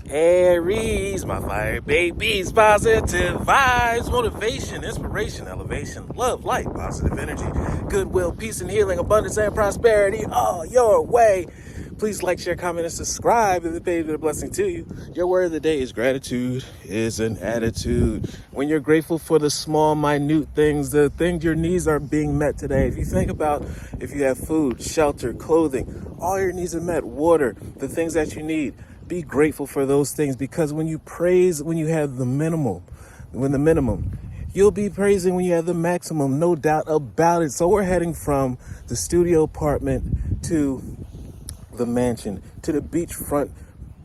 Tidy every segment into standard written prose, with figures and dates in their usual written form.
Aries, my fire babies, positive vibes, motivation, inspiration, elevation, love, light, positive energy, goodwill, peace and healing, abundance and prosperity all your way. Please like, share, comment, and subscribe if the page is a blessing to you. Your word of the day is gratitude is an attitude. When you're grateful for the small, minute things, the things your needs are being met today. If you think about if you have food, shelter, clothing, all your needs are met, water, the things that you need. Be grateful for those things, because when you praise, when you have the minimum, you'll be praising when you have the maximum, no doubt about it. So we're heading from the studio apartment to the mansion, to the beachfront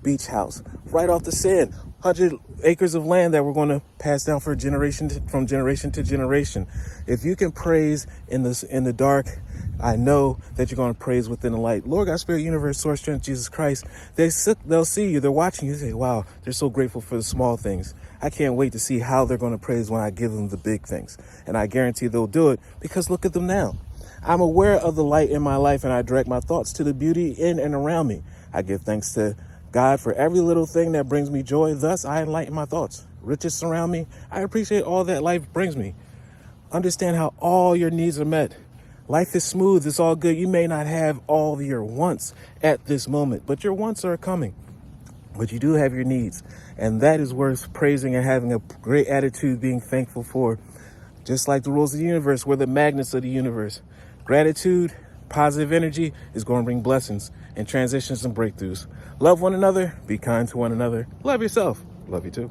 beach house, right off the sand, 100 acres of land that we're going to pass down from generation to generation. If you can praise in the dark, I know that you're going to praise within the light. Lord God, Spirit, Universe, Source, Strength, Jesus Christ, they'll see you, they're watching you, say, wow, they're so grateful for the small things. I can't wait to see how they're going to praise when I give them the big things. And I guarantee they'll do it, because look at them now. I'm aware of the light in my life, and I direct my thoughts to the beauty in and around me. I give thanks to God for every little thing that brings me joy. Thus, I enlighten my thoughts. Riches surround me. I appreciate all that life brings me. Understand how all your needs are met. Life is smooth. It's all good. You may not have all your wants at this moment, but your wants are coming. But you do have your needs, and that is worth praising and having a great attitude, being thankful for. Just like the rules of the universe, we're the magnets of the universe. Gratitude, positive energy is going to bring blessings and transitions and breakthroughs. Love one another. Be kind to one another. Love yourself. Love you too.